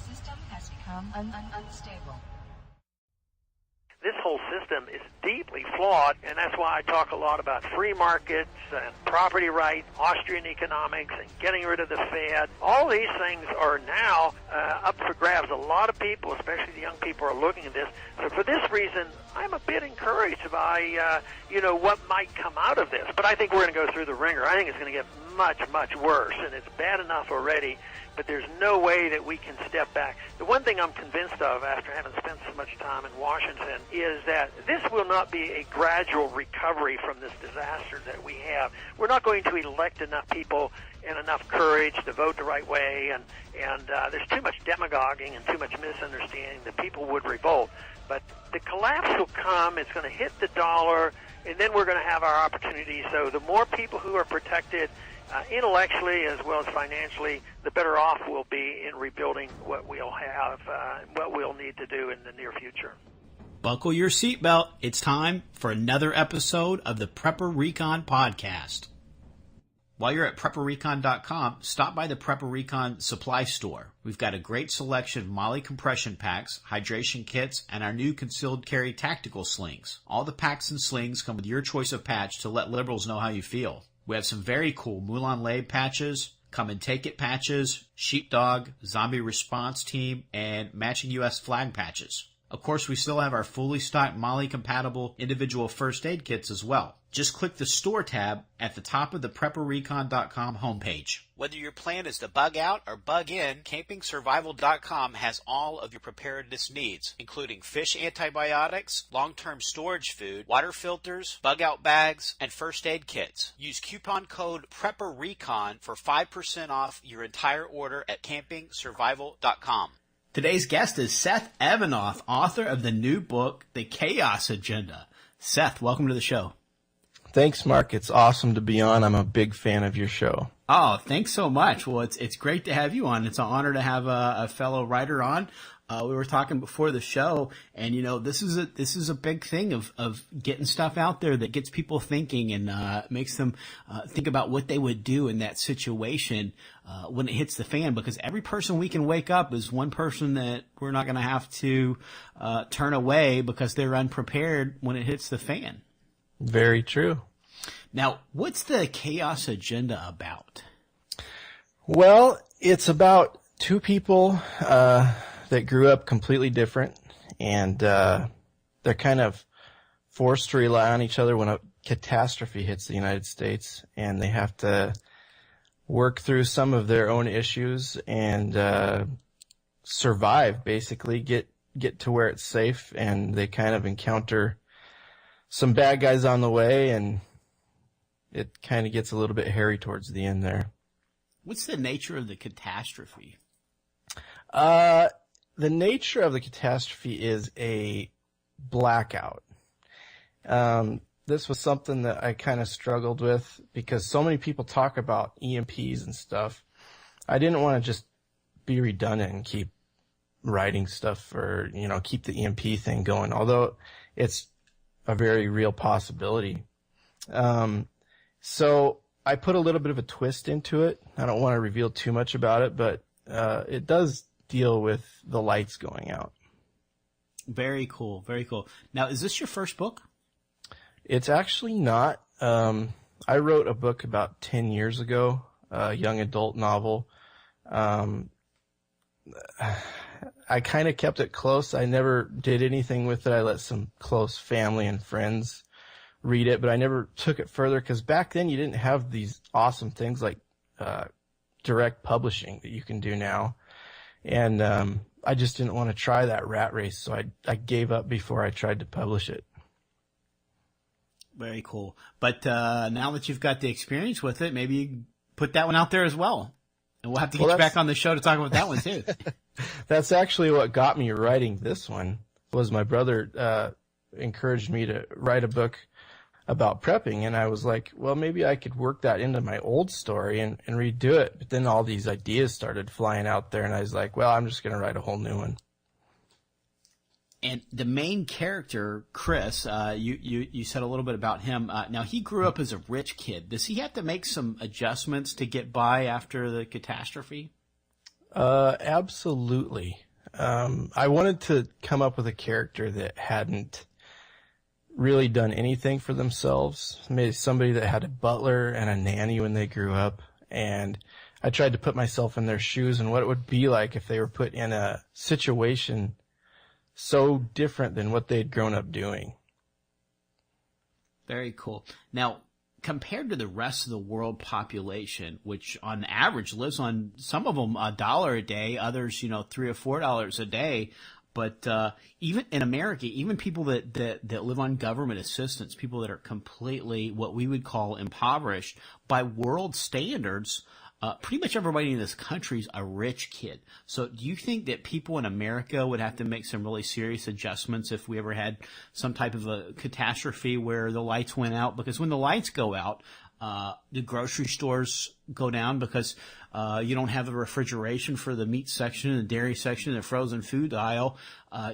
system has become unstable. This whole system is deeply flawed, and that's why I talk a lot about free markets and property rights, Austrian economics, and getting rid of the Fed. All these things are now up for grabs. A lot of people, especially the young people, are looking at this. So for this reason, I'm a bit encouraged by, what might come out of this. But I think we're going to go through the ringer. I think it's going to get much, much worse, and it's bad enough already. But there's no way that we can step back. The one thing I'm convinced of after having spent so much time in Washington is that this will not be a gradual recovery from this disaster that we have. We're not going to elect enough people and enough courage to vote the right way, and there's too much demagoguing and too much misunderstanding that people would revolt. But the collapse will come. It's going to hit the dollar, and then we're going to have our opportunity. So the more people who are protected intellectually as well as financially, the better off we'll be in rebuilding what we'll have, what we'll need to do in the near future. Buckle your seatbelt. It's time for another episode of the Prepper Recon podcast. While you're at PrepperRecon.com, stop by the Prepper Recon supply store. We've got a great selection of Molly compression packs, hydration kits, and our new concealed carry tactical slings. All the packs and slings come with your choice of patch to let liberals know how you feel. We have some very cool Moulin Labe patches, Come and Take It patches, Sheepdog, Zombie Response Team, and matching U.S. flag patches. Of course, we still have our fully stocked Molly-compatible individual first aid kits as well. Just click the Store tab at the top of the PrepperRecon.com homepage. Whether your plan is to bug out or bug in, CampingSurvival.com has all of your preparedness needs, including fish antibiotics, long-term storage food, water filters, bug-out bags, and first aid kits. Use coupon code PrepperRecon for 5% off your entire order at CampingSurvival.com. Today's guest is Seth Evanoff, author of the new book, The Chaos Agenda. Seth, welcome to the show. Thanks, Mark. It's awesome to be on. I'm a big fan of your show. Oh, thanks so much. Well, it's great to have you on. It's an honor to have a fellow writer on. We were talking before the show, and this is a big thing of getting stuff out there that gets people thinking and makes them think about what they would do in that situation when it hits the fan. Because every person we can wake up is one person that we're not going to have to turn away because they're unprepared when it hits the fan. Very true. Now, what's the Chaos Agenda about? Well, it's about two people that grew up completely different, and they're kind of forced to rely on each other when a catastrophe hits the United States, and they have to work through some of their own issues and survive, basically, get to where it's safe, and they kind of encounter some bad guys on the way, and it kind of gets a little bit hairy towards the end there. What's the nature of the catastrophe? The nature of the catastrophe is a blackout. This was something that I kind of struggled with because so many people talk about EMPs and stuff. I didn't want to just be redundant and keep writing stuff or, keep the EMP thing going, although it's a very real possibility. So I put a little bit of a twist into it. I don't want to reveal too much about it, but it does deal with the lights going out. Very cool. Very cool. Now, is this your first book? It's actually not. I wrote a book about 10 years ago, a young adult novel. I kind of kept it close. I never did anything with it. I let some close family and friends read it, but I never took it further because back then you didn't have these awesome things like direct publishing that you can do now. And I just didn't want to try that rat race, so I gave up before I tried to publish it. Very cool. But now that you've got the experience with it, maybe you put that one out there as well. And we'll have to get you back on the show to talk about that one too. That's actually what got me writing this one. Was my brother encouraged me to write a book about prepping, and I was like, well, maybe I could work that into my old story and redo it. But then all these ideas started flying out there, and I was like, well, I'm just going to write a whole new one. And the main character, Chris, you said a little bit about him. Now, he grew up as a rich kid. Does he have to make some adjustments to get by after the catastrophe? Absolutely. I wanted to come up with a character that hadn't really done anything for themselves. Maybe somebody that had a butler and a nanny when they grew up. And I tried to put myself in their shoes and what it would be like if they were put in a situation so different than what they'd grown up doing. Very cool. Now, compared to the rest of the world population, which on average lives on, some of them $1 a day, others, $3 or $4 a day. But even in America, even people that live on government assistance, people that are completely what we would call impoverished by world standards, pretty much everybody in this country is a rich kid. So do you think that people in America would have to make some really serious adjustments if we ever had some type of a catastrophe where the lights went out? Because when the lights go out, the grocery stores go down because you don't have the refrigeration for the meat section, the dairy section, the frozen food aisle.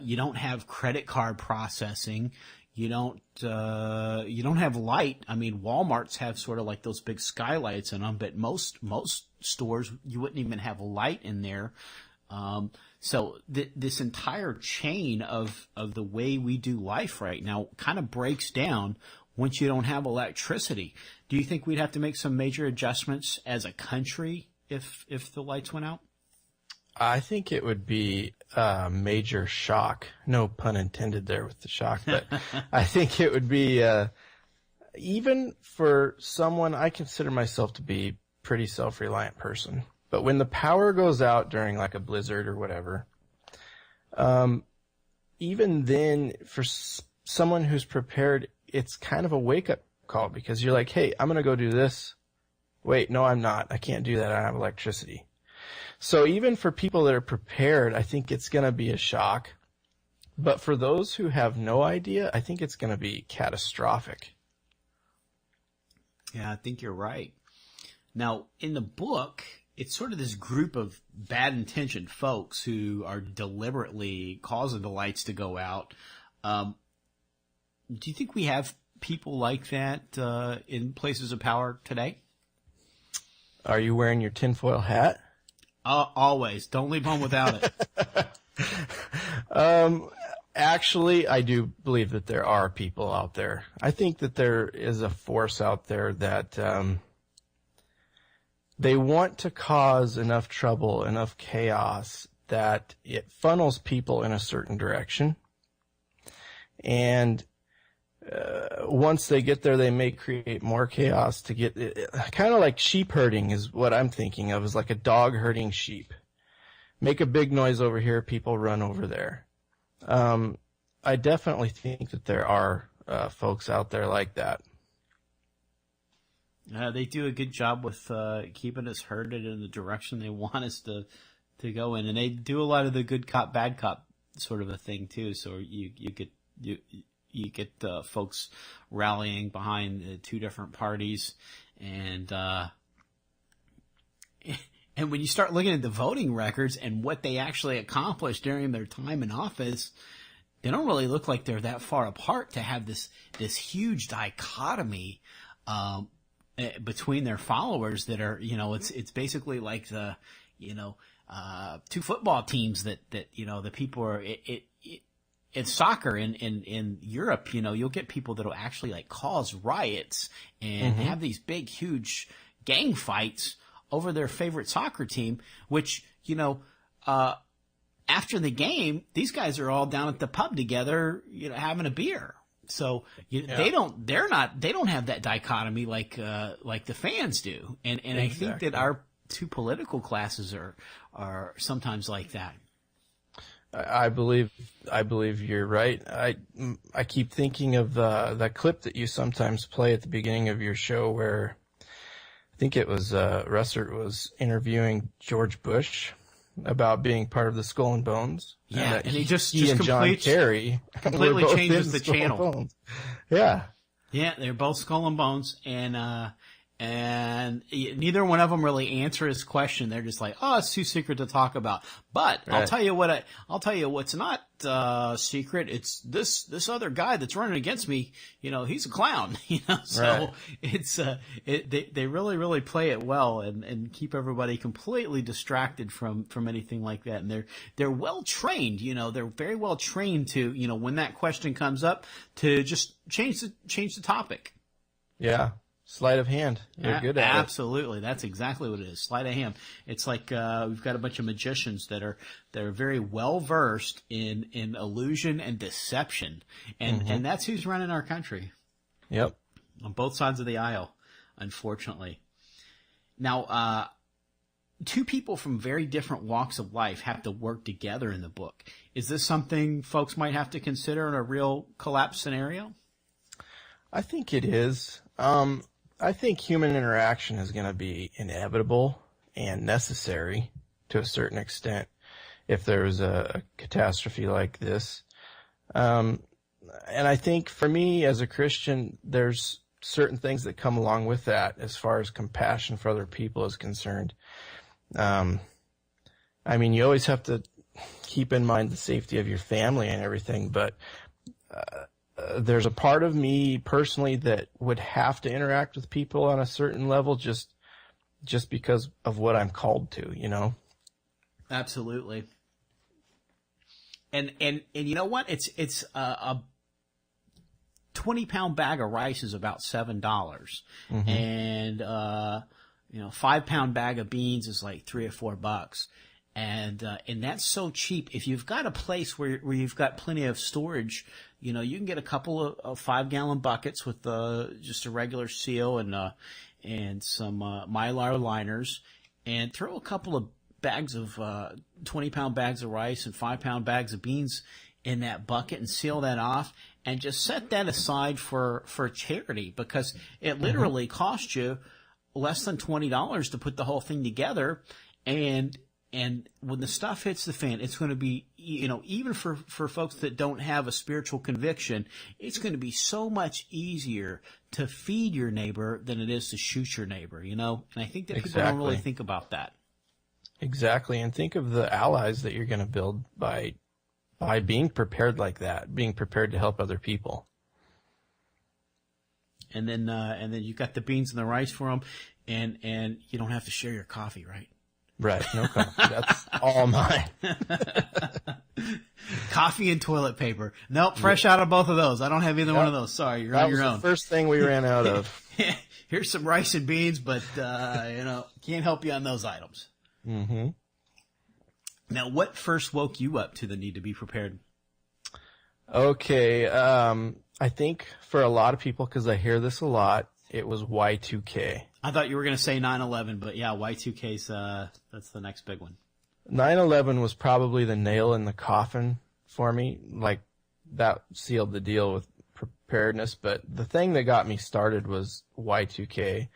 You don't have credit card processing. You don't have light. I mean, Walmart's have sort of like those big skylights in them, but most stores, you wouldn't even have light in there. So this entire chain of the way we do life right now kind of breaks down once you don't have electricity. Do you think we'd have to make some major adjustments as a country if the lights went out? I think it would be a major shock. No pun intended there with the shock, but I think it would be, even for someone, I consider myself to be a pretty self-reliant person. But when the power goes out during like a blizzard or whatever, even then for someone who's prepared, it's kind of a wake-up call because you're like, hey, I'm going to go do this. Wait, no, I'm not. I can't do that. I don't have electricity. So even for people that are prepared, I think it's going to be a shock. But for those who have no idea, I think it's going to be catastrophic. Yeah, I think you're right. Now, in the book, it's sort of this group of bad-intentioned folks who are deliberately causing the lights to go out. Do you think we have people like that in places of power today? Are you wearing your tinfoil hat? Always. Don't leave home without it. Actually, I do believe that there are people out there. I think that there is a force out there that they want to cause enough trouble, enough chaos, that it funnels people in a certain direction. And once they get there, they may create more chaos to get kind of like sheep herding is what I'm thinking of, is like a dog herding sheep. Make a big noise over here, people run over there. I definitely think that there are folks out there like that. They do a good job with keeping us herded in the direction they want us to go in, and they do a lot of the good cop, bad cop sort of a thing too. So you get folks rallying behind two different parties, and when you start looking at the voting records and what they actually accomplished during their time in office, they don't really look like they're that far apart to have this huge dichotomy between their followers that are, it's basically like the, two football teams that the people are, in soccer in Europe, you'll get people that'll actually like cause riots and have these big, huge gang fights over their favorite soccer team, which, after the game, these guys are all down at the pub together, having a beer. So they don't have that dichotomy like the fans do. And exactly. I think that our two political classes are sometimes like that. I believe you're right. I keep thinking of that clip that you sometimes play at the beginning of your show where I think it was Russert was interviewing George Bush about being part of the Skull and Bones. Yeah, and he just and John Kerry completely changes the channel. Yeah. Yeah, they're both Skull and Bones, and And neither one of them really answer his question. They're just like, "Oh, it's too secret to talk about." But Right. I'll tell you what's not secret. It's this other guy that's running against me. He's a clown. So Right. it's they really play it well and keep everybody completely distracted from anything like that. And they're well trained. They're very well trained to when that question comes up to just change the topic. Yeah. Sleight of hand. They're good at it. Absolutely. That's exactly what it is. Sleight of hand. It's like we've got a bunch of magicians that are very well versed in illusion and deception. And that's who's running our country. Yep. On both sides of the aisle, unfortunately. Now, two people from very different walks of life have to work together in the book. Is this something folks might have to consider in a real collapse scenario? I think it is. I think human interaction is going to be inevitable and necessary to a certain extent if there's a catastrophe like this. And I think for me as a Christian, there's certain things that come along with that as far as compassion for other people is concerned. You always have to keep in mind the safety of your family and everything, but there's a part of me personally that would have to interact with people on a certain level just because of what I'm called to, Absolutely. And you know what? It's a 20-pound bag of rice is about $7. Mm-hmm. And 5-pound bag of beans is like $3 or $4. And that's so cheap. If you've got a place where you've got plenty of storage, you can get a couple of 5-gallon buckets with just a regular seal and some Mylar liners, and throw a couple of bags of 20-pound bags of rice and 5-pound bags of beans in that bucket and seal that off, and just set that aside for charity, because it literally costs you less than $20 to put the whole thing together. And when the stuff hits the fan, it's going to be, even for folks that don't have a spiritual conviction, it's going to be so much easier to feed your neighbor than it is to shoot your neighbor, And I think that people don't really think about that. Exactly. And think of the allies that you're going to build by being prepared like that, being prepared to help other people. And then you got the beans and the rice for them, and you don't have to share your coffee, right? Right. No coffee. That's all mine. Coffee and toilet paper. Nope, fresh out of both of those. I don't have either one of those. Sorry, you're on your own. That was the first thing we ran out of. Here's some rice and beans, but can't help you on those items. Mm-hmm. Now, what first woke you up to the need to be prepared? Okay. I think for a lot of people, because I hear this a lot, it was Y2K. I thought you were going to say 9/11, but yeah, Y2K's that's the next big one. 9/11 was probably the nail in the coffin for me. Like, that sealed the deal with preparedness. But the thing that got me started was Y2K.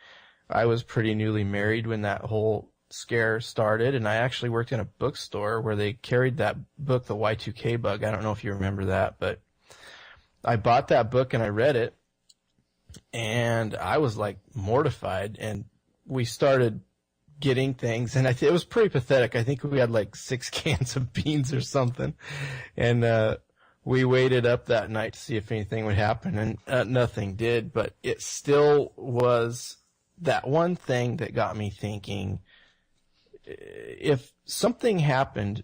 I was pretty newly married when that whole scare started, and I actually worked in a bookstore where they carried that book, The Y2K Bug. I don't know if you remember that, but I bought that book and I read it, and I was like mortified, and we started getting things, and it was pretty pathetic. I think we had like 6 cans of beans or something, and we waited up that night to see if anything would happen, and nothing did, but it still was that one thing that got me thinking, if something happened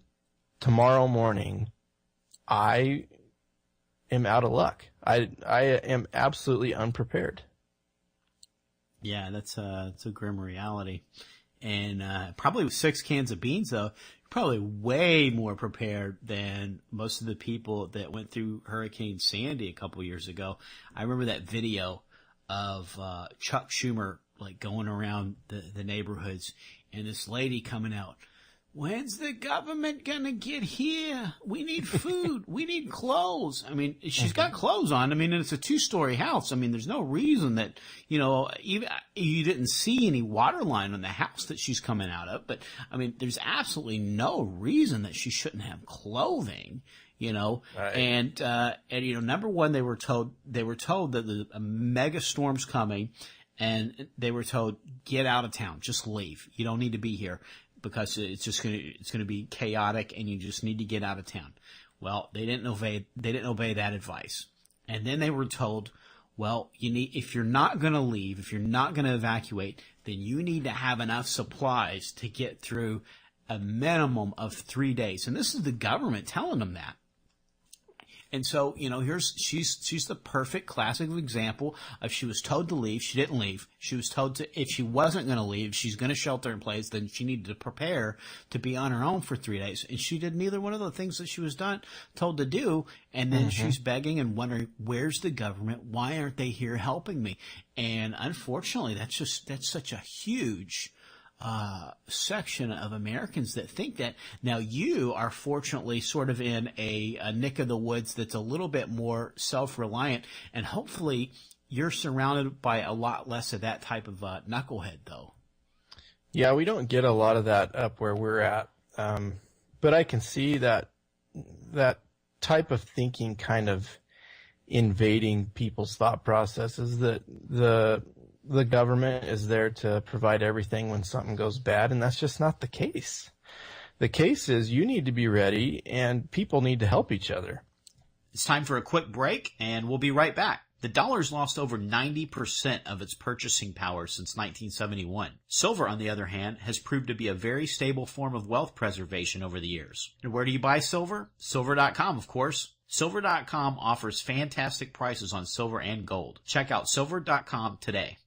tomorrow morning, I am out of luck. I am absolutely unprepared. Yeah, that's a grim reality. And probably with 6 cans of beans, though, you're probably way more prepared than most of the people that went through Hurricane Sandy a couple years ago. I remember that video of Chuck Schumer like going around the neighborhoods, and this lady coming out, "When's the government gonna get here? We need food. We need clothes." I mean, she's got clothes on. I mean, and it's a 2-story house. I mean, there's no reason that, even you didn't see any water line on the house that she's coming out of. But I mean, there's absolutely no reason that she shouldn't have clothing. Right. And number one, they were told that a mega storm's coming, and they were told, get out of town, just leave. You don't need to be here because it's going to be chaotic and you just need to get out of town. Well, they didn't obey that advice. And then they were told, well, if you're not going to leave, if you're not going to evacuate, then you need to have enough supplies to get through a minimum of 3 days. And this is the government telling them that. And so, she's the perfect classic example of she was told to leave, she didn't leave. She was told if she wasn't going to leave, she's going to shelter in place, then she needed to prepare to be on her own for 3 days. And she did neither one of the things that she was told to do. And then she's begging and wondering, where's the government? Why aren't they here helping me? And unfortunately, that's such a huge section of Americans that think that. Now, you are fortunately sort of in a nick of the woods that's a little bit more self-reliant, and hopefully you're surrounded by a lot less of that type of knucklehead, though. Yeah, we don't get a lot of that up where we're at, but I can see that type of thinking kind of invading people's thought processes, that the government is there to provide everything when something goes bad, and that's just not the case. The case is you need to be ready, and people need to help each other. It's time for a quick break, and we'll be right back. The dollar's lost over 90% of its purchasing power since 1971. Silver, on the other hand, has proved to be a very stable form of wealth preservation over the years. And where do you buy silver? Silver.com, of course. Silver.com offers fantastic prices on silver and gold. Check out Silver.com today.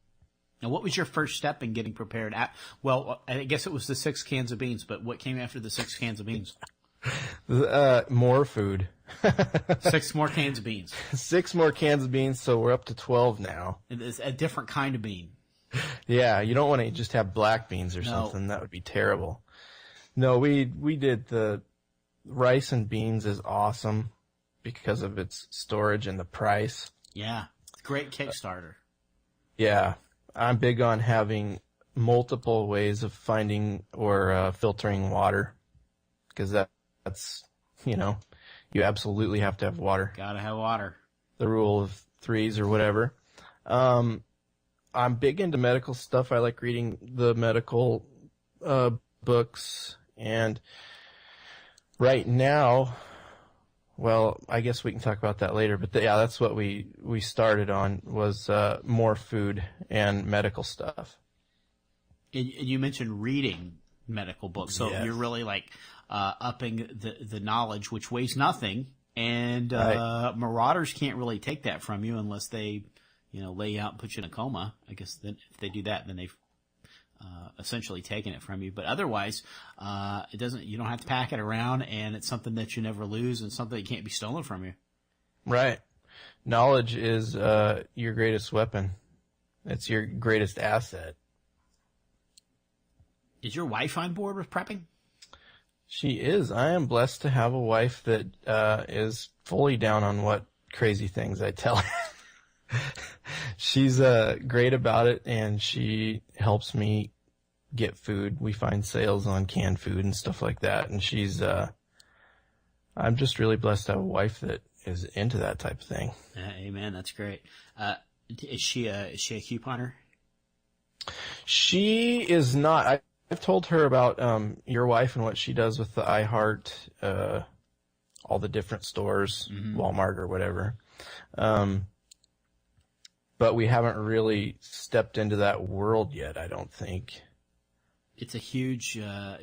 Now, what was your first step in getting prepared? Well, I guess it was the 6 cans of beans, but what came after the 6 cans of beans? More food. 6 more cans of beans. 6 more cans of beans, so we're up to 12 now. It's a different kind of bean. Yeah, you don't want to just have black beans or something. That would be terrible. No, we did the rice and beans is awesome because of its storage and the price. Yeah, great Kickstarter. Yeah. I'm big on having multiple ways of finding or filtering water, because that's, you absolutely have to have water. Gotta have water. The rule of threes or whatever. I'm big into medical stuff. I like reading the medical books, and right now, well, I guess we can talk about that later, but that's what we started on was more food and medical stuff. And you mentioned reading medical books, so Yes. you're really upping the knowledge, which weighs nothing, and Right. marauders can't really take that from you unless they, lay you out and put you in a coma. I guess then if they do that, then they've essentially taken it from you. But otherwise, you don't have to pack it around, and it's something that you never lose and something that can't be stolen from you. Right. Knowledge is your greatest weapon. It's your greatest asset. Is your wife on board with prepping? She is. I am blessed to have a wife that is fully down on what crazy things I tell her. She's great about it, and she helps me get food. We find sales on canned food and stuff like that, and she's I'm just really blessed to have a wife that is into that type of thing. Amen. That's great. Is she a couponer? She is not. I've told her about your wife and what she does with the iHeart, all the different stores, Walmart or whatever. But we haven't really stepped into that world yet, I don't think. It's a huge, I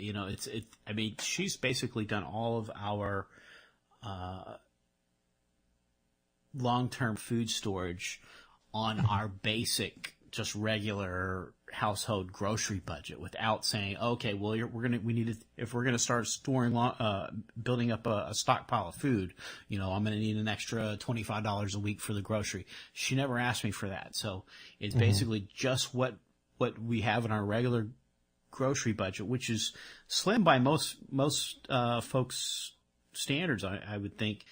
mean, she's basically done all of our long-term food storage on our basic, just regular household grocery budget without saying, okay, well, if we're gonna start storing, building up a stockpile of food, I'm gonna need an extra $25 a week for the grocery. She never asked me for that, so it's basically just what we have in our regular grocery budget, which is slim by most folks' standards, I would think.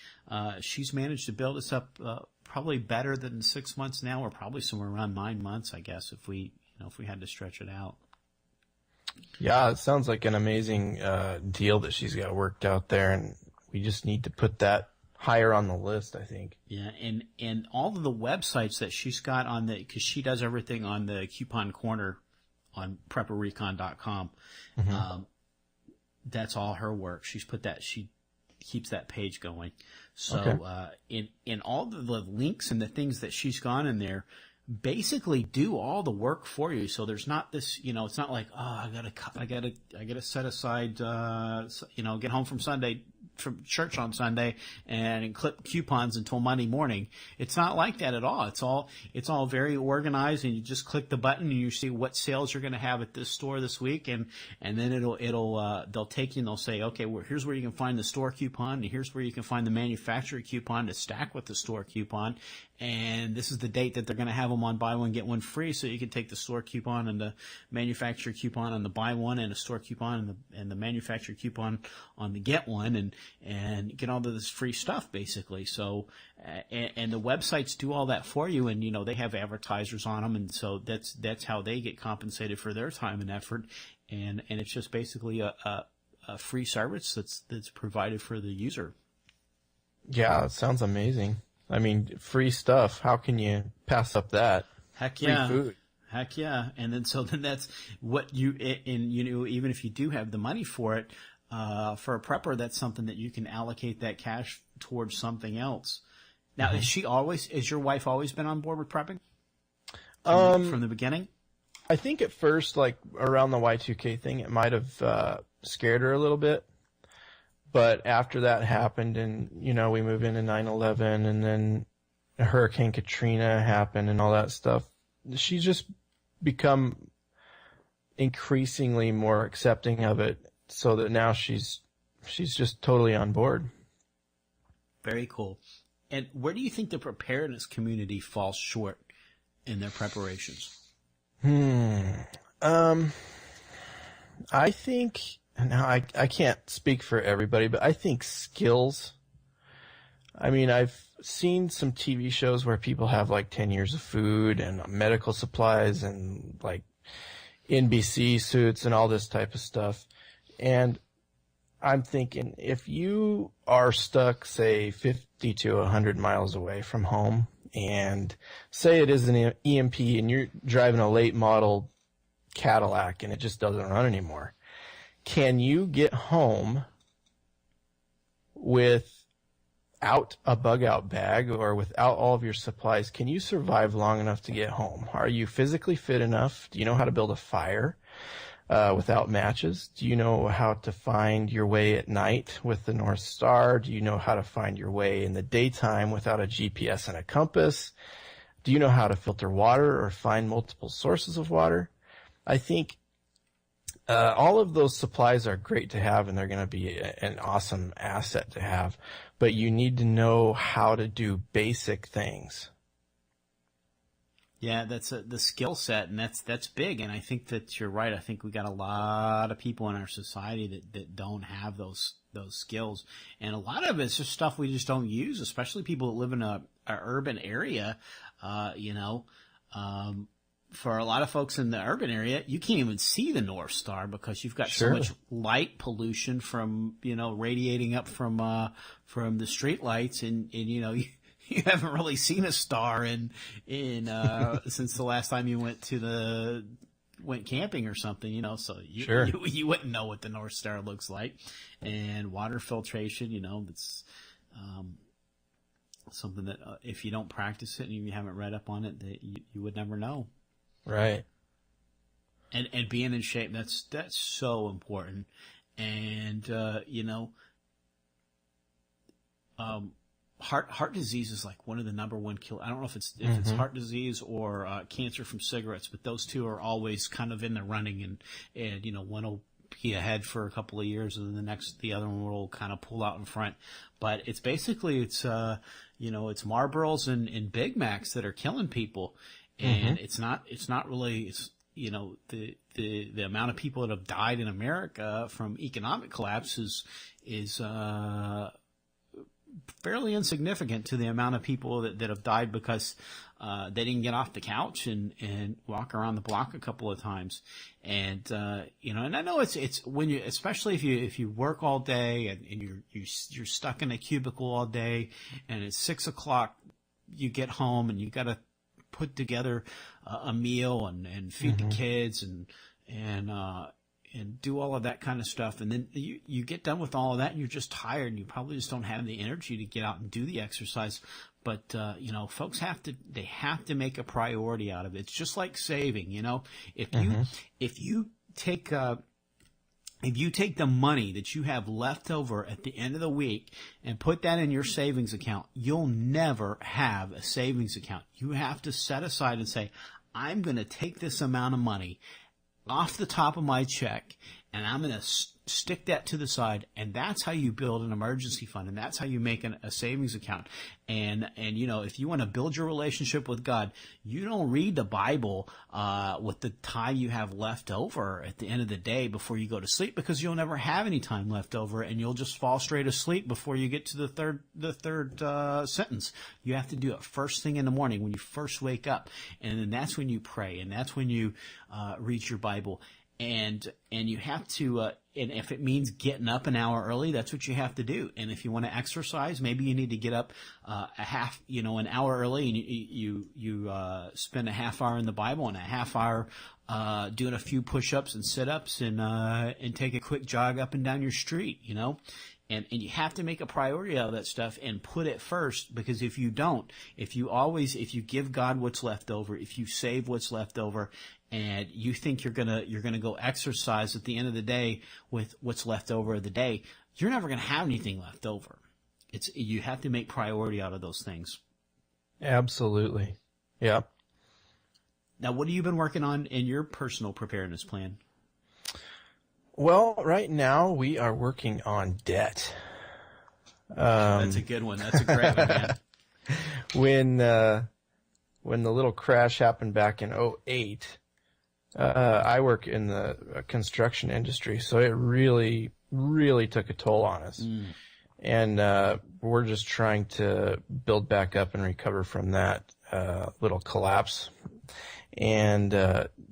She's managed to build us up probably better than 6 months now, or probably somewhere around 9 months, I guess, if we had to stretch it out. Yeah, it sounds like an amazing deal that she's got worked out there, and we just need to put that higher on the list, I think. Yeah, and all of the websites that she's got on because she does everything on the Coupon Corner on prepperrecon.com. That's all her work. She keeps that page going. So, Okay. In all of the links and the things that she's gone in there, basically do all the work for you. So there's not this, it's not like, I gotta set aside, get home from church on Sunday and clip coupons until Monday morning. It's not like that at all. It's all very organized, and you just click the button and you see what sales you're going to have at this store this week, and then they'll take you and they'll say, okay, well, here's where you can find the store coupon, and here's where you can find the manufacturer coupon to stack with the store coupon, and this is the date that they're going to have them on buy one get one free, so you can take the store coupon and the manufacturer coupon on the buy one, and a store coupon and the manufacturer coupon on the get one, and get all of this free stuff, basically. So, and the websites do all that for you, and they have advertisers on them, and so that's how they get compensated for their time and effort, and it's just basically a free service that's provided for the user. Yeah, it sounds amazing. I mean, free stuff. How can you pass up that? Heck yeah. Free food. Heck yeah. And then that's what even if you do have the money for it, for a prepper, that's something that you can allocate that cash towards something else. Now, is your wife always been on board with prepping? From the beginning? I think at first, like around the Y2K thing, it might have scared her a little bit. But after that happened, and we moved into 9/11, and then Hurricane Katrina happened, and all that stuff, she's just become increasingly more accepting of it, so that now she's just totally on board. Very cool. And where do you think the preparedness community falls short in their preparations? I think, now I can't speak for everybody, but I think skills. I mean, I've seen some TV shows where people have like 10 years of food and medical supplies and like NBC suits and all this type of stuff. And I'm thinking, if you are stuck, say, 50 to 100 miles away from home, and say it is an EMP and you're driving a late model Cadillac and it just doesn't run anymore, can you get home without a bug out bag or without all of your supplies? Can you survive long enough to get home? Are you physically fit enough? Do you know how to build a fire without matches? Do you know how to find your way at night with the North Star? Do you know how to find your way in the daytime without a GPS and a compass? Do you know how to filter water or find multiple sources of water? I think all of those supplies are great to have, and they're going to be an awesome asset to have, but you need to know how to do basic things. Yeah, that's the skill set, and that's big. And I think that you're right. I think we got a lot of people in our society that don't have those skills, and a lot of it's just stuff we just don't use, especially people that live in a urban area. For a lot of folks in the urban area, you can't even see the North Star because you've got so much light pollution from, radiating up from the street lights, and you haven't really seen a star in since the last time you went camping or something, so you wouldn't know what the North Star looks like. And water filtration, it's something that if you don't practice it and you haven't read up on it, that you would never know. Right. And being in shape, that's so important. And heart disease is like one of the number one killer. I don't know if it's heart disease or cancer from cigarettes, but those two are always kind of in the running, and one will be ahead for a couple of years, and then the other one will kind of pull out in front. But it's basically it's Marlboros and Big Macs that are killing people. And it's not really, the amount of people that have died in America from economic collapse is fairly insignificant to the amount of people that have died because they didn't get off the couch and walk around the block a couple of times. And and I know it's when you, especially if you work all day and you're stuck in a cubicle all day, and it's 6 o'clock, you get home and you got to put together a meal and feed the kids and do all of that kind of stuff. And then you get done with all of that and you're just tired and you probably just don't have the energy to get out and do the exercise. But, folks have to make a priority out of it. It's just like saving, if you take the money that you have left over at the end of the week and put that in your savings account, you'll never have a savings account. You have to set aside and say, I'm going to take this amount of money off the top of my check, and I'm going to stick that to the side, and that's how you build an emergency fund, and that's how you make a savings account. And if you want to build your relationship with God, you don't read the Bible with the time you have left over at the end of the day before you go to sleep, because you'll never have any time left over, and you'll just fall straight asleep before you get to the third sentence. You have to do it first thing in the morning when you first wake up, and then that's when you pray, and that's when you read your Bible. And you have to, and if it means getting up an hour early, that's what you have to do. And if you want to exercise, maybe you need to get up an hour early, and you spend a half hour in the Bible and a half hour doing a few push-ups and sit-ups and take a quick jog up and down your street, And you have to make a priority out of that stuff and put it first, because if you don't, if you give God what's left over, if you save what's left over, and you think you're gonna go exercise at the end of the day with what's left over of the day, you're never gonna have anything left over. You have to make priority out of those things. Absolutely. Yeah. Now, what have you been working on in your personal preparedness plan? Well, right now we are working on debt. That's a good one. That's a great one, man. When the little crash happened back in 2008, I work in the construction industry, so it really, really took a toll on us. And we're just trying to build back up and recover from that little collapse and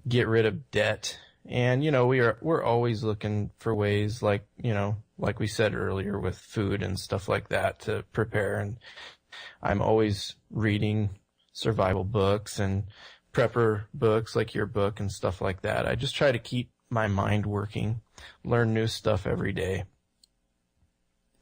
get rid of debt. And we're always looking for ways, like we said earlier, with food and stuff like that, to prepare. And I'm always reading survival books and prepper books like your book and stuff like that. I just try to keep my mind working, learn new stuff every day.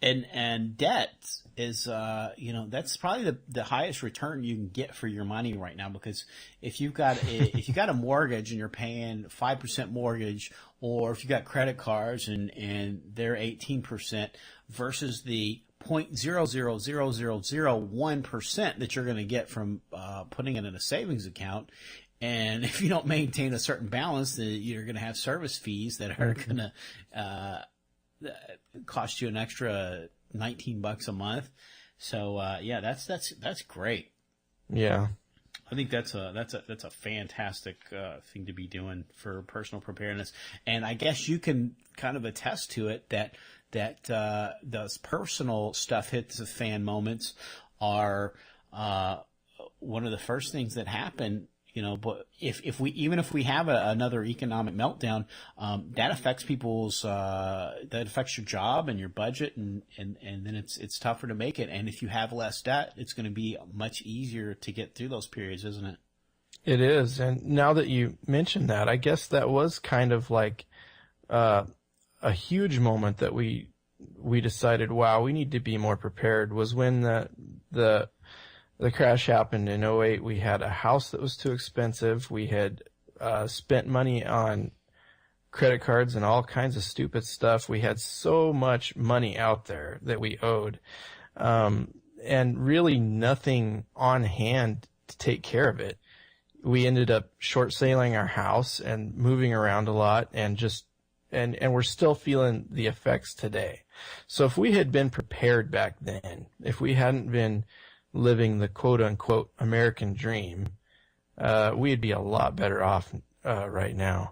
And debt is, that's probably the highest return you can get for your money right now, because if you've got a mortgage and you're paying 5% mortgage, or if you got credit cards and they're 18% versus the 0.00001% that you're going to get from putting it in a savings account. And if you don't maintain a certain balance, you're going to have service fees that are going to cost you an extra $19 a month. So that's great. Yeah, I think that's a fantastic thing to be doing for personal preparedness. And I guess you can kind of attest to it that those personal stuff hits the fan moments are one of the first things that happen. But if we have another economic meltdown, that affects that affects your job and your budget, and then it's tougher to make it. And if you have less debt, it's going to be much easier to get through those periods, isn't it? It is. And now that you mentioned that, I guess that was kind of like a huge moment that we decided, wow, we need to be more prepared, was when the crash happened in 2008. We had a house that was too expensive. We had spent money on credit cards and all kinds of stupid stuff. We had so much money out there that we owed, and really nothing on hand to take care of it. We ended up short selling our house and moving around a lot, and we're still feeling the effects today. So if we had been prepared back then, if we hadn't been living the quote unquote American dream, we'd be a lot better off right now.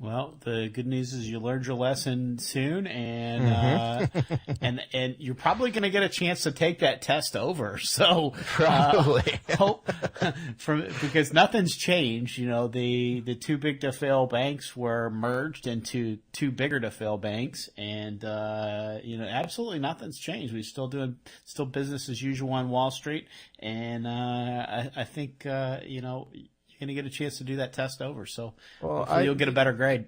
Well, the good news is you learned your lesson soon, and and you're probably going to get a chance to take that test over. So Probably. hope because nothing's changed. You know, the too big to fail banks were merged into too bigger to fail banks, and absolutely nothing's changed. We're still doing business as usual on Wall Street, and I think you're going to get a chance to do that test over, so hopefully you'll get a better grade.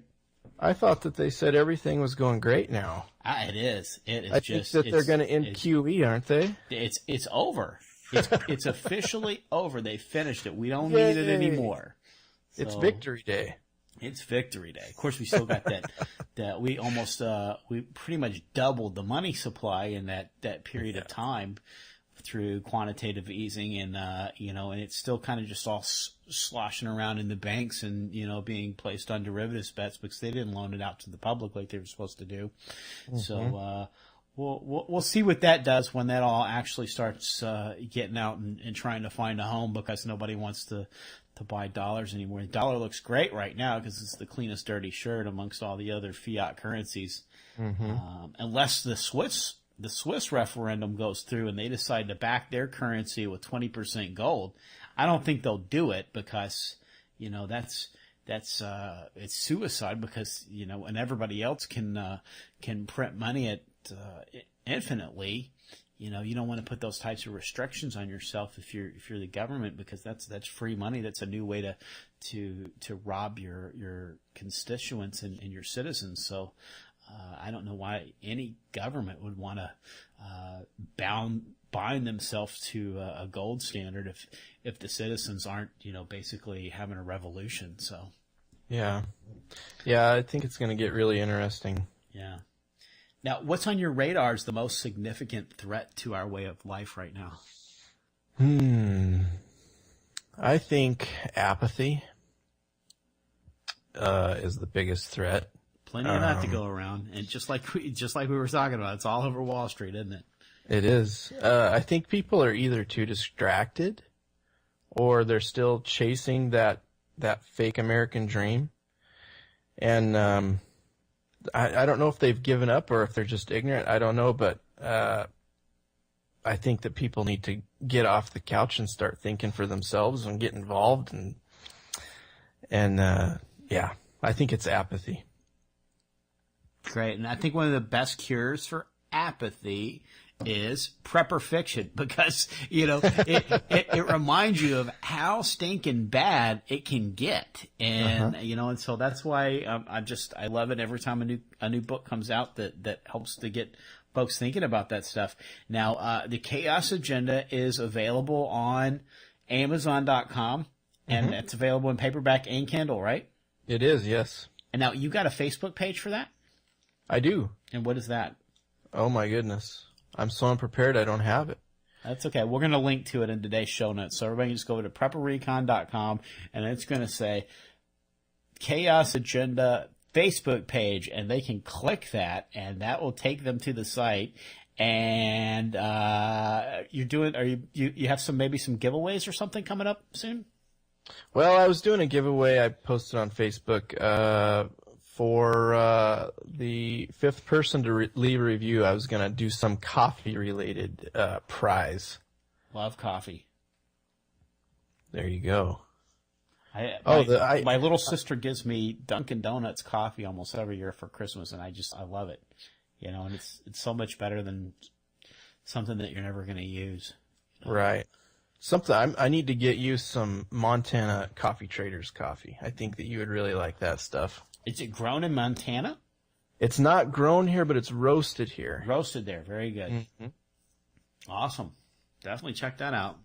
I thought that they said everything was going great now. It is. It is. I think that they're going to end QE, aren't they? It's over. It's officially over. They finished it. We don't need it anymore. So, it's Victory Day. It's Victory Day. Of course, we still got that we almost we pretty much doubled the money supply in that period of time through quantitative easing, and and it's still kind of just all sloshing around in the banks and being placed on derivatives bets because they didn't loan it out to the public like they were supposed to do. Mm-hmm. So we'll see what that does when that all actually starts getting out and trying to find a home, because nobody wants to buy dollars anymore. The dollar looks great right now because it's the cleanest dirty shirt amongst all the other fiat currencies, unless the Swiss referendum goes through and they decide to back their currency with 20% gold. I don't think they'll do it because, that's it's suicide, because, and everybody else can print money at infinitely. You don't want to put those types of restrictions on yourself if you're the government, because that's free money. That's a new way to rob your constituents and your citizens. So I don't know why any government would want to bind themselves to a gold standard if the citizens aren't, basically having a revolution. So, yeah, I think it's going to get really interesting. Yeah. Now, what's on your radar is the most significant threat to our way of life right now? I think apathy is the biggest threat. Plenty of that to go around, and just like we were talking about, it's all over Wall Street, isn't it? It is. I think people are either too distracted, or they're still chasing that fake American dream, and I don't know if they've given up or if they're just ignorant. I don't know, but I think that people need to get off the couch and start thinking for themselves and get involved, and I think it's apathy. Great. And I think one of the best cures for apathy is prepper fiction, because, it reminds you of how stinking bad it can get. And, and so that's why I love it every time a new book comes out that helps to get folks thinking about that stuff. Now, the Chaos Agenda is available on Amazon.com, and it's available in paperback and Kindle, right? It is, yes. And now you got a Facebook page for that? I do. And what is that? Oh my goodness. I'm so unprepared I don't have it. That's okay. We're going to link to it in today's show notes. So everybody can just go to prepperrecon.com, and it's going to say Chaos Agenda Facebook page, and they can click that, and that will take them to the site. And you have maybe some giveaways or something coming up soon? Well, I was doing a giveaway I posted on Facebook for the fifth person to leave a review. I was going to do some coffee-related prize. Love coffee. There you go. My little sister gives me Dunkin' Donuts coffee almost every year for Christmas, and I love it. And it's so much better than something that you're never going to use. Right. I need to get you some Montana Coffee Traders coffee. I think that you would really like that stuff. Is it grown in Montana? It's not grown here, but it's roasted here. Roasted there. Very good. Mm-hmm. Awesome. Definitely check that out.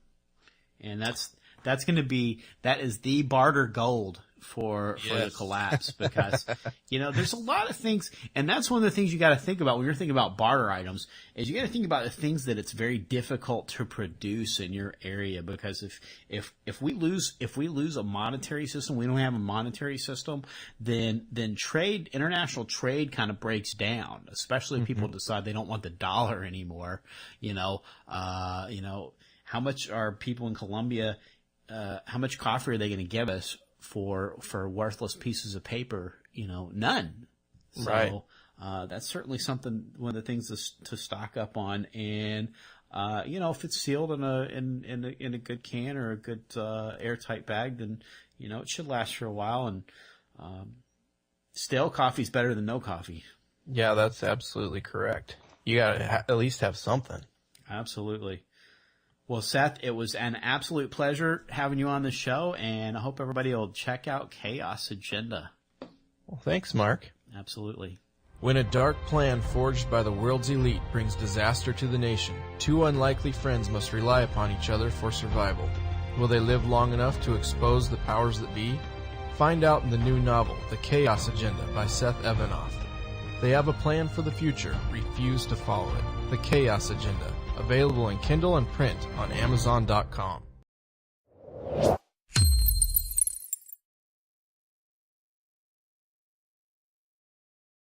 And that is the barter gold for the collapse, because, there's a lot of things, and that's one of the things you got to think about when you're thinking about barter items, is you got to think about the things that it's very difficult to produce in your area, because if we lose a monetary system, we don't have a monetary system, then international trade kind of breaks down, especially if people decide they don't want the dollar anymore. How much are people in Colombia, how much coffee are they going to give us for worthless pieces of paper, none. So, Right. That's certainly one of the things to stock up on. And, if it's sealed in a good can or a good, airtight bag, then, it should last for a while. And, stale coffee is better than no coffee. Yeah, that's absolutely correct. You gotta at least have something. Absolutely. Well, Seth, it was an absolute pleasure having you on the show, and I hope everybody will check out Chaos Agenda. Well, thanks, Mark. Absolutely. When a dark plan forged by the world's elite brings disaster to the nation, two unlikely friends must rely upon each other for survival. Will they live long enough to expose the powers that be? Find out in the new novel, The Chaos Agenda by Seth Evanoff. They have a plan for the future, refuse to follow it. The Chaos Agenda, available in Kindle and print on Amazon.com.